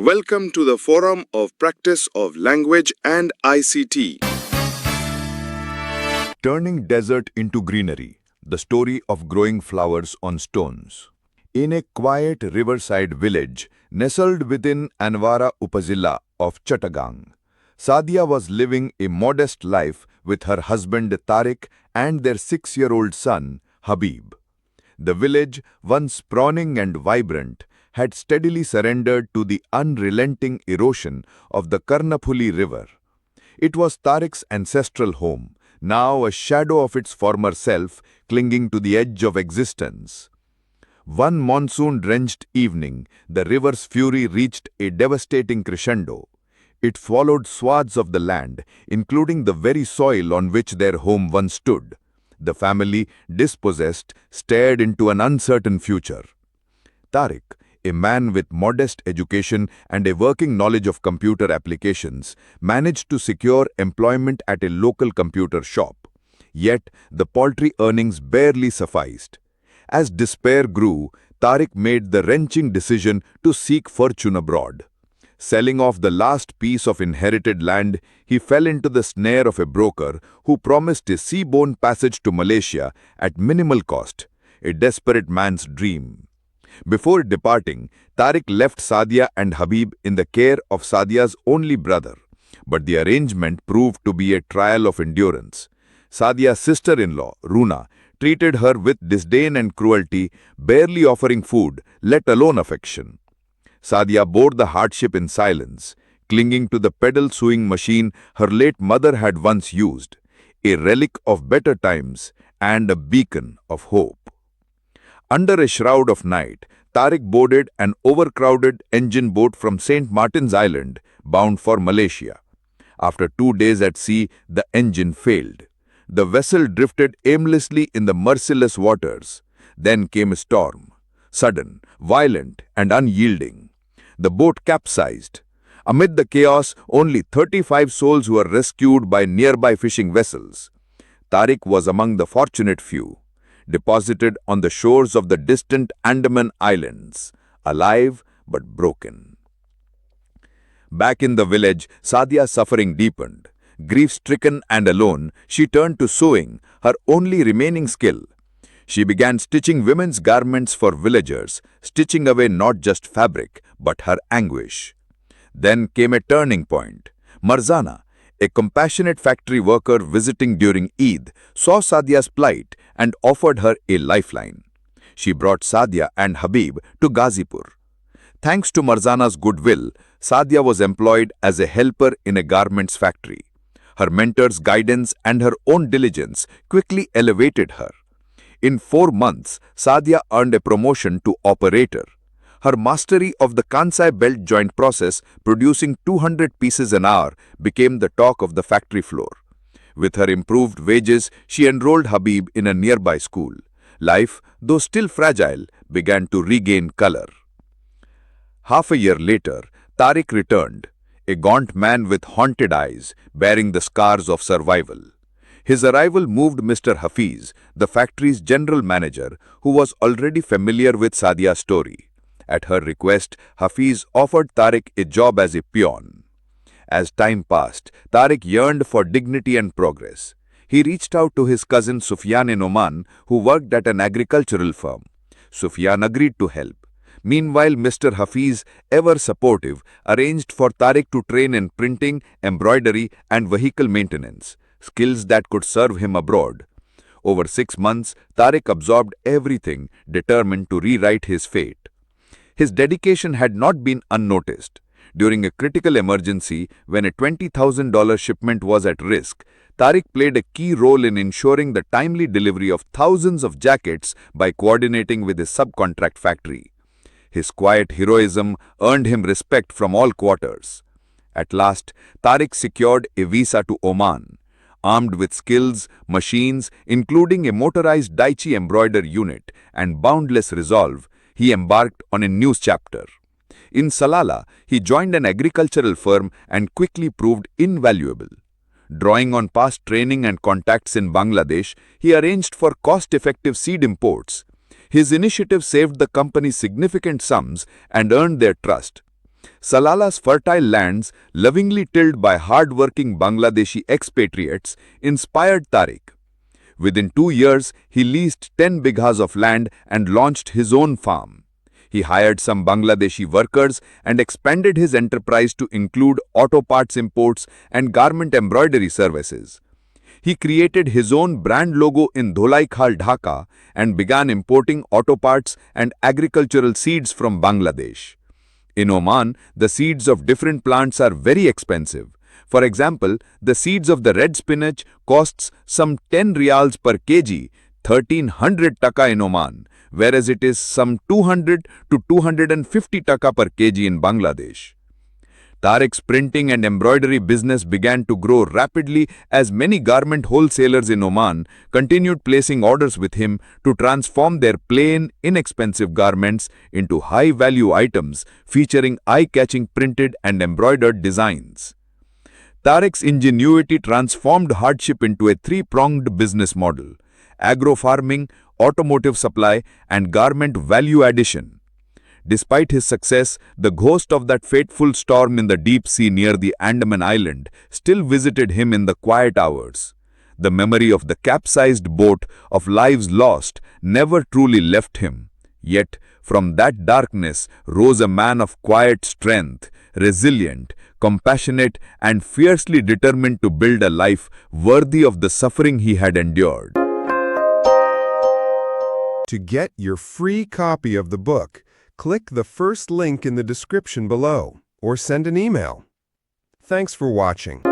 Welcome to the Forum of Practice of Language and ICT. Turning desert into greenery, the story of growing flowers on stones. In a quiet riverside village nestled within Anwara Upazilla of Chittagong, Sadia was living a modest life with her husband Tareq and their 6-year-old son Habib. The village, once sprawling and vibrant, had steadily surrendered to the unrelenting erosion of the Karnaphuli river. It was Tariq's ancestral home, now a shadow of its former self clinging to the edge of existence. One monsoon-drenched evening, the river's fury reached a devastating crescendo. It swallowed swaths of the land, including the very soil on which their home once stood. The family, dispossessed, stared into an uncertain future. Tareq, a man with modest education and a working knowledge of computer applications, managed to secure employment at a local computer shop. Yet, the paltry earnings barely sufficed. As despair grew, Tareq made the wrenching decision to seek fortune abroad. Selling off the last piece of inherited land, he fell into the snare of a broker who promised a seaborne passage to Malaysia at minimal cost, a desperate man's dream. Before departing, Tareq left Sadia and Habib in the care of Sadia's only brother. But the arrangement proved to be a trial of endurance. Sadia's sister-in-law, Runa, treated her with disdain and cruelty, barely offering food, let alone affection. Sadia bore the hardship in silence, clinging to the pedal sewing machine her late mother had once used, a relic of better times and a beacon of hope. Under a shroud of night, Tareq boarded an overcrowded engine boat from St. Martin's Island, bound for Malaysia. After 2 days at sea, the engine failed. The vessel drifted aimlessly in the merciless waters. Then came a storm, sudden, violent, and unyielding. The boat capsized. Amid the chaos, only 35 souls were rescued by nearby fishing vessels. Tareq was among the fortunate few, deposited on the shores of the distant Andaman Islands, alive but broken. Back in the village, Sadia's suffering deepened. Grief-stricken and alone, she turned to sewing, her only remaining skill. She began stitching women's garments for villagers, stitching away not just fabric, but her anguish. Then came a turning point. Marzana, a compassionate factory worker visiting during Eid, saw Sadia's plight and offered her a lifeline. She brought Sadia and Habib to Ghazipur. Thanks to Marzana's goodwill, Sadia was employed as a helper in a garments factory. Her mentor's guidance and her own diligence quickly elevated her. In 4 months, Sadia earned a promotion to operator. Her mastery of the Kansai belt joint process, producing 200 pieces an hour, became the talk of the factory floor. With her improved wages, she enrolled Habib in a nearby school. Life, though still fragile, began to regain color. Half a year later, Tareq returned, a gaunt man with haunted eyes, bearing the scars of survival. His arrival moved Mr. Hafiz, the factory's general manager, who was already familiar with Sadia's story. At her request, Hafiz offered Tareq a job as a peon. As time passed, Tareq yearned for dignity and progress. He reached out to his cousin Sufyan in Oman, who worked at an agricultural firm. Sufyan agreed to help. Meanwhile, Mr. Hafiz, ever supportive, arranged for Tareq to train in printing, embroidery, and vehicle maintenance, skills that could serve him abroad. Over 6 months, Tareq absorbed everything, determined to rewrite his fate. His dedication had not been unnoticed. During a critical emergency, when a $20,000 shipment was at risk, Tareq played a key role in ensuring the timely delivery of thousands of jackets by coordinating with his subcontract factory. His quiet heroism earned him respect from all quarters. At last, Tareq secured a visa to Oman. Armed with skills, machines, including a motorized Daichi embroider unit, and boundless resolve, he embarked on a new chapter. In Salalah, he joined an agricultural firm and quickly proved invaluable. Drawing on past training and contacts in Bangladesh, he arranged for cost-effective seed imports. His initiative saved the company significant sums and earned their trust. Salala's fertile lands, lovingly tilled by hard-working Bangladeshi expatriates, inspired Tareq. Within 2 years, he leased 10 bighas of land and launched his own farm. He hired some Bangladeshi workers and expanded his enterprise to include auto parts imports and garment embroidery services. He created his own brand logo in Dholaikhal, Dhaka, and began importing auto parts and agricultural seeds from Bangladesh. In Oman, the seeds of different plants are very expensive. For example, the seeds of the red spinach costs some 10 riyals per kg, 1300 taka in Oman, whereas it is some 200 to 250 taka per kg in Bangladesh. Tareq's printing and embroidery business began to grow rapidly as many garment wholesalers in Oman continued placing orders with him to transform their plain, inexpensive garments into high-value items featuring eye-catching printed and embroidered designs. Tareq's ingenuity transformed hardship into a three-pronged business model: agro-farming, automotive supply, and garment value addition. Despite his success, the ghost of that fateful storm in the deep sea near the Andaman Island still visited him in the quiet hours. The memory of the capsized boat, of lives lost, never truly left him. Yet, from that darkness rose a man of quiet strength, resilient, compassionate, and fiercely determined to build a life worthy of the suffering he had endured. To get your free copy of the book, click the first link in the description below or send an email. Thanks for watching.